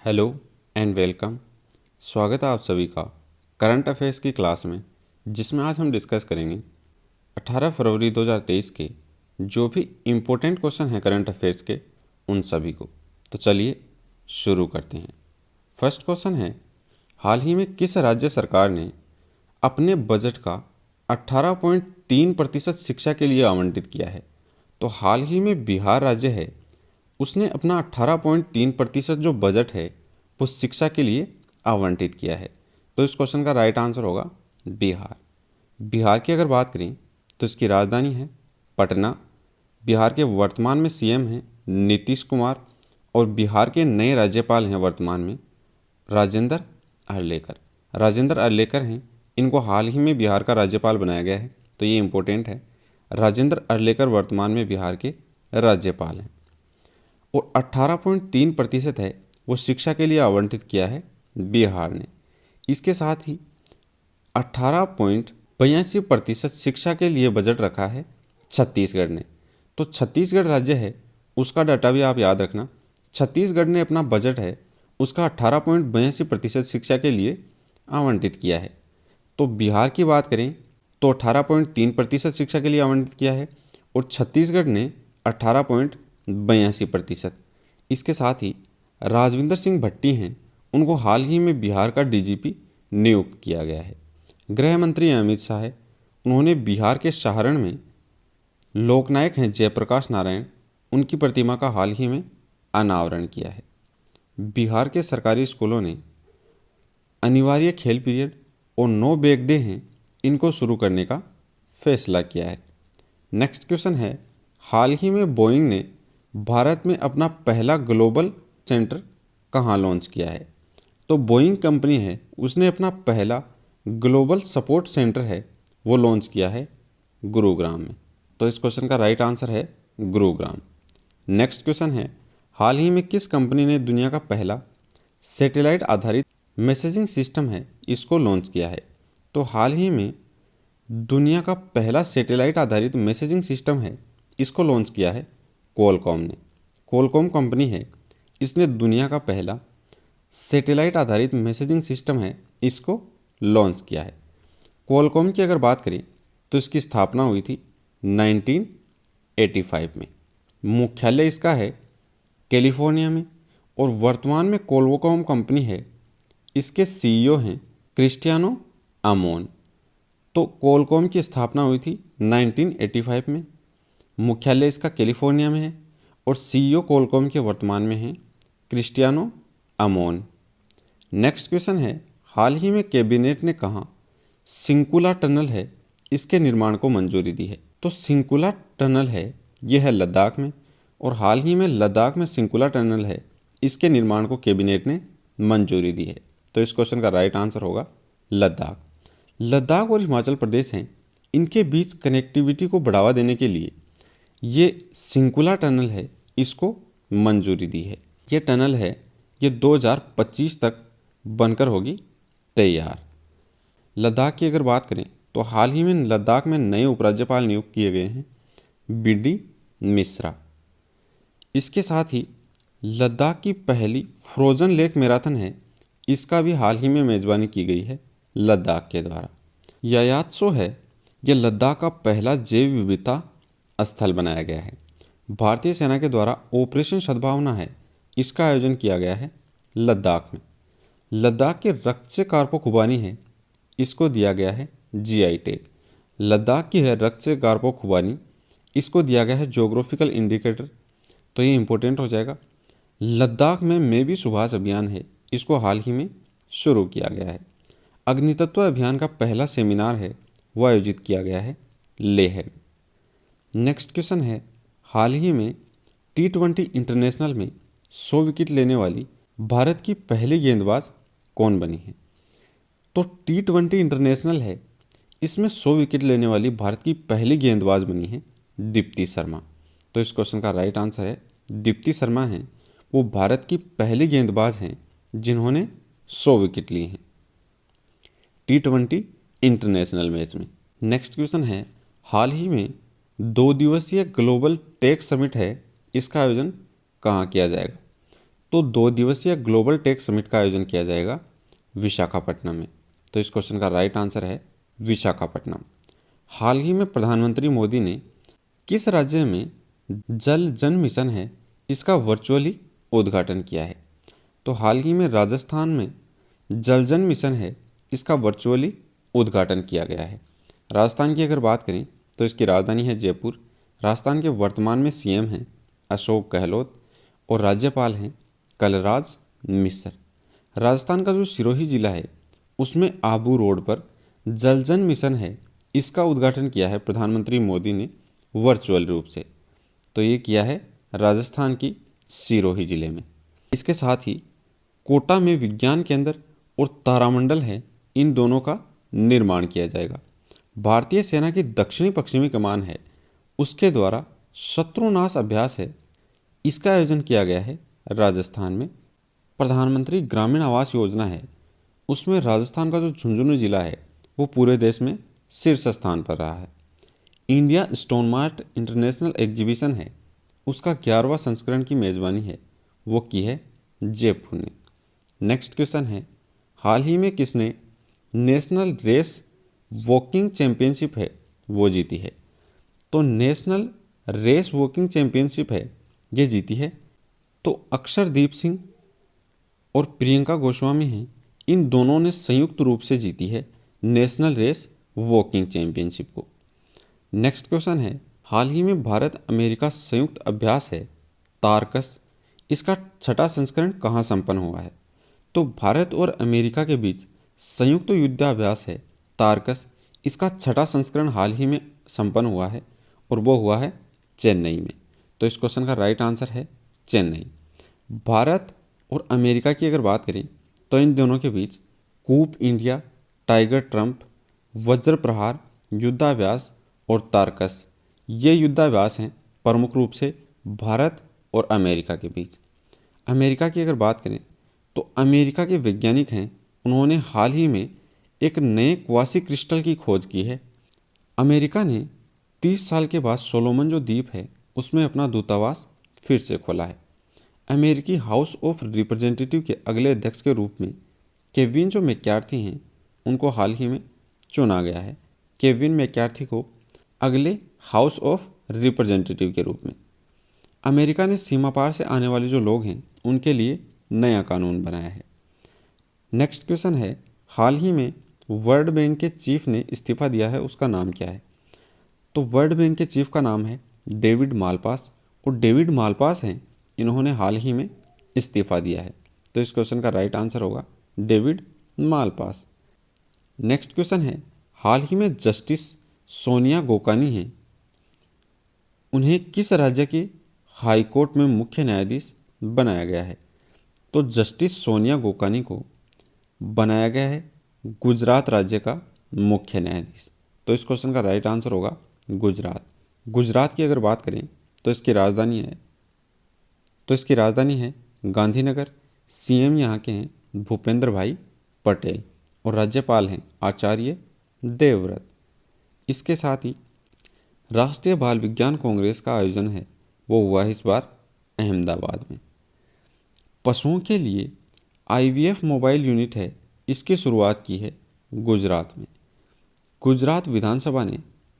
Hello and welcome. स्वागत है आप सभी का करंट अफेयर्स की क्लास में, जिसमें आज हम डिस्कस करेंगे 18 फरवरी 2023 के जो भी इम्पोर्टेंट क्वेश्चन हैं करंट अफेयर्स के, उन सभी को। तो चलिए शुरू करते हैं। फर्स्ट क्वेश्चन है, हाल ही में किस राज्य सरकार ने अपने बजट का 18.3% शिक्षा के लिए आवंटित किया है? तो हाल ही में बिहार राज्य है, उसने अपना 18.3% जो बजट है वो शिक्षा के लिए आवंटित किया है। तो इस क्वेश्चन का राइट आंसर होगा बिहार। बिहार की अगर बात करें तो इसकी राजधानी है पटना। बिहार के वर्तमान में सीएम हैं नीतीश कुमार, और बिहार के नए राज्यपाल हैं वर्तमान में राजेंद्र अर्लेकर। राजेंद्र अर्लेकर हैं, इनको हाल ही में बिहार का राज्यपाल बनाया गया है, तो ये इम्पोर्टेंट है। राजेंद्र अर्लेकर वर्तमान में बिहार के राज्यपाल हैं। और 18.3% है वो शिक्षा के लिए आवंटित किया है बिहार ने। इसके साथ ही 18.82% शिक्षा के लिए बजट रखा है छत्तीसगढ़ ने। तो छत्तीसगढ़ राज्य है, उसका डाटा भी आप याद रखना। छत्तीसगढ़ ने अपना बजट है उसका 18.82% शिक्षा के लिए आवंटित किया है। तो बिहार की बात करें तो 18.3% शिक्षा के लिए आवंटित किया है, और छत्तीसगढ़ ने 18.82%। इसके साथ ही राजविंदर सिंह भट्टी हैं, उनको हाल ही में बिहार का डीजीपी नियुक्त किया गया है। गृह मंत्री अमित शाह है, उन्होंने बिहार के सारण में लोकनायक हैं जयप्रकाश नारायण, उनकी प्रतिमा का हाल ही में अनावरण किया है। बिहार के सरकारी स्कूलों ने अनिवार्य खेल पीरियड और नो बैग डे हैं, इनको शुरू करने का फैसला किया है। नेक्स्ट क्वेश्चन है, हाल ही में बोइंग ने भारत में अपना पहला ग्लोबल सेंटर कहाँ लॉन्च किया है? तो बोइंग कंपनी है, उसने अपना पहला ग्लोबल सपोर्ट सेंटर है वो लॉन्च किया है गुरुग्राम में। तो इस क्वेश्चन का राइट आंसर है गुरुग्राम। नेक्स्ट क्वेश्चन है, हाल ही में किस कंपनी ने दुनिया का पहला सैटेलाइट आधारित मैसेजिंग सिस्टम है इसको लॉन्च किया है? तो हाल ही में दुनिया का पहला सैटेलाइट आधारित मैसेजिंग सिस्टम है इसको लॉन्च किया है क्वालकॉम ने। क्वालकॉम कंपनी है, इसने दुनिया का पहला सैटेलाइट आधारित मैसेजिंग सिस्टम है इसको लॉन्च किया है। क्वालकॉम की अगर बात करें तो इसकी स्थापना हुई थी 1985 में। मुख्यालय इसका है कैलिफोर्निया में, और वर्तमान में क्वालकॉम कंपनी है, इसके सीईओ हैं क्रिस्टियानो अमोन। तो क्वालकॉम की स्थापना हुई थी 1985 में, मुख्यालय इसका कैलिफोर्निया में है, और सीईओ क्वालकॉम के वर्तमान में हैं क्रिस्टियानो अमोन। नेक्स्ट क्वेश्चन है, हाल ही में कैबिनेट ने कहा सिंकुला टनल है इसके निर्माण को मंजूरी दी है? तो सिंकुला टनल है यह है लद्दाख में, और हाल ही में लद्दाख में सिंकुला टनल है इसके निर्माण को कैबिनेट ने मंजूरी दी है। तो इस क्वेश्चन का राइट आंसर होगा लद्दाख। लद्दाख और हिमाचल प्रदेश हैं, इनके बीच कनेक्टिविटी को बढ़ावा देने के लिए ये सिंकुला टनल है इसको मंजूरी दी है। ये टनल है ये 2025 तक बनकर होगी तैयार। लद्दाख की अगर बात करें तो हाल ही में लद्दाख में नए उपराज्यपाल नियुक्त किए गए हैं बीडी मिश्रा। इसके साथ ही लद्दाख की पहली फ्रोजन लेक मैराथन है, इसका भी हाल ही में मेज़बानी की गई है लद्दाख के द्वारा। यायात्सो है यह लद्दाख का पहला जैव विविधता स्थल बनाया गया है। भारतीय सेना के द्वारा ऑपरेशन सद्भावना है, इसका आयोजन किया गया है लद्दाख में। लद्दाख के रक्त से कारपो खुबानी है, इसको दिया गया है जीआई टैग। लद्दाख की है रक्त से कारपो खुबानी, इसको दिया गया है ज्योग्राफिकल इंडिकेटर, तो ये इंपॉर्टेंट हो जाएगा। लद्दाख में मैं भी सुभाष अभियान है, इसको हाल ही में शुरू किया गया है। अग्नितत्व अभियान का पहला सेमिनार है वो आयोजित किया गया है लेह में। नेक्स्ट क्वेश्चन है, हाल ही में T20 इंटरनेशनल में 100 विकेट लेने वाली भारत की पहली गेंदबाज कौन बनी है? तो T20 इंटरनेशनल है, इसमें 100 विकेट लेने वाली भारत की पहली गेंदबाज बनी है दीप्ति शर्मा। तो इस क्वेश्चन का राइट आंसर है दीप्ति शर्मा हैं, वो भारत की पहली गेंदबाज हैं जिन्होंने 100 विकेट ली हैं T20 इंटरनेशनल मैच में। नेक्स्ट क्वेश्चन है, हाल ही में 2 दिवसीय ग्लोबल टेक समिट है, इसका आयोजन कहाँ किया जाएगा? तो 2 दिवसीय ग्लोबल टेक समिट का आयोजन किया जाएगा विशाखापट्टनम में। तो इस क्वेश्चन का राइट आंसर है विशाखापट्टनम। हाल ही में प्रधानमंत्री मोदी ने किस राज्य में जल जन मिशन है इसका वर्चुअली उद्घाटन किया है? तो हाल ही में राजस्थान में जल जन मिशन है इसका वर्चुअली उद्घाटन किया गया है। राजस्थान की अगर बात करें तो इसकी राजधानी है जयपुर। राजस्थान के वर्तमान में सीएम हैं अशोक गहलोत और राज्यपाल हैं कलराज मिश्र। राजस्थान का जो सिरोही जिला है उसमें आबू रोड पर जल जन मिशन है इसका उद्घाटन किया है प्रधानमंत्री मोदी ने वर्चुअल रूप से। तो ये किया है राजस्थान की सिरोही जिले में। इसके साथ ही कोटा में विज्ञान केंद्र और तारामंडल है, इन दोनों का निर्माण किया जाएगा। भारतीय सेना की दक्षिणी पश्चिमी कमान है उसके द्वारा शत्रुनाश अभ्यास है इसका आयोजन किया गया है राजस्थान में। प्रधानमंत्री ग्रामीण आवास योजना है उसमें राजस्थान का जो झुंझुनू जिला है वो पूरे देश में शीर्ष स्थान पर रहा है। India stone mart international exhibition है उसका 11वां संस्करण की मेज़बानी है वो की है जयपुर ने। नेक्स्ट क्वेश्चन है, हाल ही में किसने नेशनल रेस वॉकिंग चैंपियनशिप है वो जीती है? तो नेशनल रेस वॉकिंग चैंपियनशिप है ये जीती है तो अक्षरदीप सिंह और प्रियंका गोस्वामी हैं, इन दोनों ने संयुक्त रूप से जीती है नेशनल रेस वॉकिंग चैंपियनशिप को। नेक्स्ट क्वेश्चन है, हाल ही में भारत अमेरिका संयुक्त अभ्यास है तारकस इसका 6वां संस्करण कहाँ संपन्न हुआ है? तो भारत और अमेरिका के बीच संयुक्त युद्धाभ्यास है तारकस इसका 6वां संस्करण हाल ही में संपन्न हुआ है और वो हुआ है चेन्नई में। तो इस क्वेश्चन का राइट आंसर है चेन्नई। भारत और अमेरिका की अगर बात करें तो इन दोनों के बीच कूप इंडिया, टाइगर ट्रंप, वज्र प्रहार, युद्धाभ्यास और तारकस ये युद्धाभ्यास हैं प्रमुख रूप से भारत और अमेरिका के बीच। अमेरिका की अगर बात करें तो अमेरिका के वैज्ञानिक हैं उन्होंने हाल ही में एक नए क्वासी क्रिस्टल की खोज की है। अमेरिका ने 30 साल के बाद सोलोमन जो द्वीप है उसमें अपना दूतावास फिर से खोला है। अमेरिकी हाउस ऑफ रिप्रेजेंटेटिव के अगले अध्यक्ष के रूप में केविन जो मैकार्थी हैं उनको हाल ही में चुना गया है। केविन मैकार्थी को अगले हाउस ऑफ रिप्रेजेंटेटिव के रूप में। अमेरिका ने सीमा पार से आने वाले जो लोग हैं उनके लिए नया कानून बनाया है। नेक्स्ट क्वेश्चन है, हाल ही में वर्ल्ड बैंक के चीफ ने इस्तीफा दिया है उसका नाम क्या है? तो वर्ल्ड बैंक के चीफ का नाम है डेविड मालपास और डेविड मालपास हैं इन्होंने हाल ही में इस्तीफा दिया है। तो इस क्वेश्चन का राइट आंसर होगा डेविड मालपास। नेक्स्ट क्वेश्चन है, हाल ही में जस्टिस सोनिया गोकानी हैं उन्हें किस राज्य के हाई कोर्ट में मुख्य न्यायाधीश बनाया गया है? तो जस्टिस सोनिया गोकानी को बनाया गया है गुजरात राज्य का मुख्य न्यायाधीश। तो इस क्वेश्चन का राइट आंसर होगा गुजरात। गुजरात की अगर बात करें तो इसकी राजधानी है गांधीनगर। सीएम यहाँ के हैं भूपेंद्र भाई पटेल और राज्यपाल हैं आचार्य देवव्रत। इसके साथ ही राष्ट्रीय बाल विज्ञान कांग्रेस का आयोजन है वो हुआ इस बार अहमदाबाद में। पशुओं के लिए आईवीएफ मोबाइल यूनिट है इसकी शुरुआत की है गुजरात में। गुजरात विधानसभा ने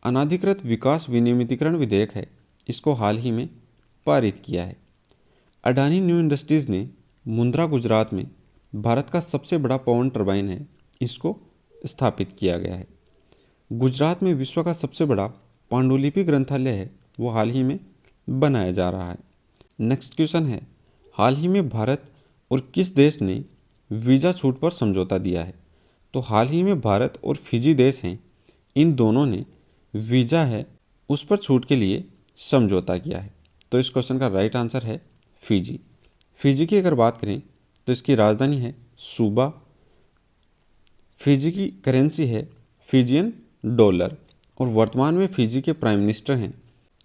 अनाधिकृत विकास विनियमितीकरण विधेयक है इसको हाल ही में पारित किया है। अडानी न्यू इंडस्ट्रीज़ ने मुंद्रा गुजरात में भारत का सबसे बड़ा पवन टरबाइन है इसको स्थापित किया गया है। गुजरात में विश्व का सबसे बड़ा पांडुलिपि ग्रंथालय है वो हाल ही में बनाया जा रहा है। नेक्स्ट क्वेश्चन है, हाल ही में भारत और किस देश ने वीज़ा छूट पर समझौता दिया है? तो हाल ही में भारत और फिजी देश हैं इन दोनों ने वीज़ा है उस पर छूट के लिए समझौता किया है। तो इस क्वेश्चन का राइट आंसर है फिजी। फिजी की अगर बात करें तो इसकी राजधानी है सूबा। फिजी की करेंसी है फिजियन डॉलर और वर्तमान में फिजी के प्राइम मिनिस्टर हैं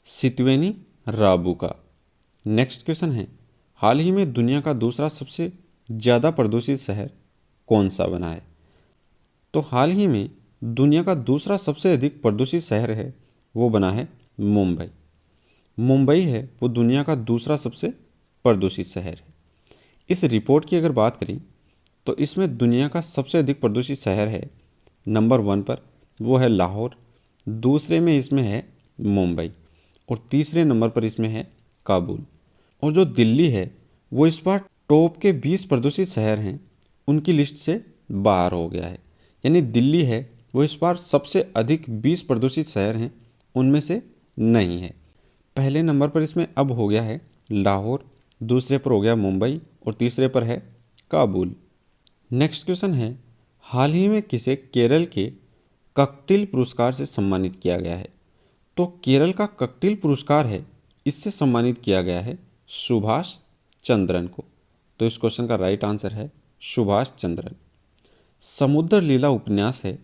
सितवेनी राबुका। नेक्स्ट क्वेश्चन है, हाल ही में दुनिया का दूसरा सबसे ज़्यादा प्रदूषित शहर कौन सा बना है? तो हाल ही में दुनिया का दूसरा सबसे अधिक प्रदूषित शहर है वो बना है मुंबई। मुंबई है वो दुनिया का दूसरा सबसे प्रदूषित शहर है। इस रिपोर्ट की अगर बात करें तो इसमें दुनिया का सबसे अधिक प्रदूषित शहर है नंबर 1 पर, वो है लाहौर। दूसरे में इसमें है मुंबई और तीसरे नंबर पर इसमें है काबुल। और जो दिल्ली है वो इस बार टॉप के 20 प्रदूषित शहर हैं उनकी लिस्ट से बाहर हो गया है। यानी दिल्ली है वो इस बार सबसे अधिक 20 प्रदूषित शहर हैं उनमें से नहीं है। पहले नंबर पर इसमें अब हो गया है लाहौर, दूसरे पर हो गया मुंबई और तीसरे पर है काबुल। नेक्स्ट क्वेश्चन है, हाल ही में किसे केरल के ककटिल पुरस्कार से सम्मानित किया गया है? तो केरल का ककटिल पुरस्कार है, इससे सम्मानित किया गया है सुभाष चंद्रन को। तो इस क्वेश्चन का राइट आंसर है सुभाष चंद्रन। समुद्र लीला उपन्यास है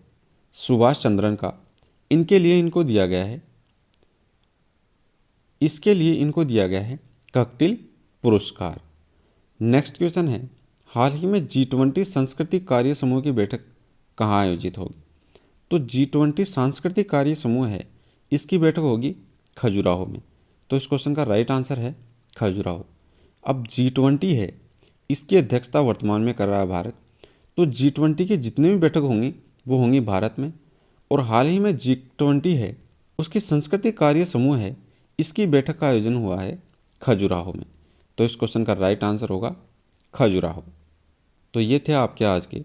सुभाष चंद्रन का, इनके लिए इनको दिया गया है, इसके लिए इनको दिया गया है ककटिल पुरस्कार। नेक्स्ट क्वेश्चन है, हाल ही में G20 सांस्कृतिक कार्य समूह की बैठक कहाँ आयोजित होगी? तो G20 सांस्कृतिक कार्य समूह है, इसकी बैठक होगी खजुराहो में। तो इस क्वेश्चन का राइट आंसर है खजुराहो। अब G20 है, इसकी अध्यक्षता वर्तमान में कर रहा है भारत। तो G20 की जितनी भी बैठक होंगी वो होंगी भारत में। और हाल ही में G20 है उसकी सांस्कृतिक कार्य समूह है, इसकी बैठक का आयोजन हुआ है खजुराहो में। तो इस क्वेश्चन का राइट आंसर होगा खजुराहो। तो ये थे आपके आज के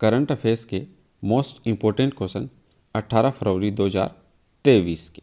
करंट अफेयर्स के मोस्ट इम्पोर्टेंट क्वेश्चन 18 फरवरी 2023 के।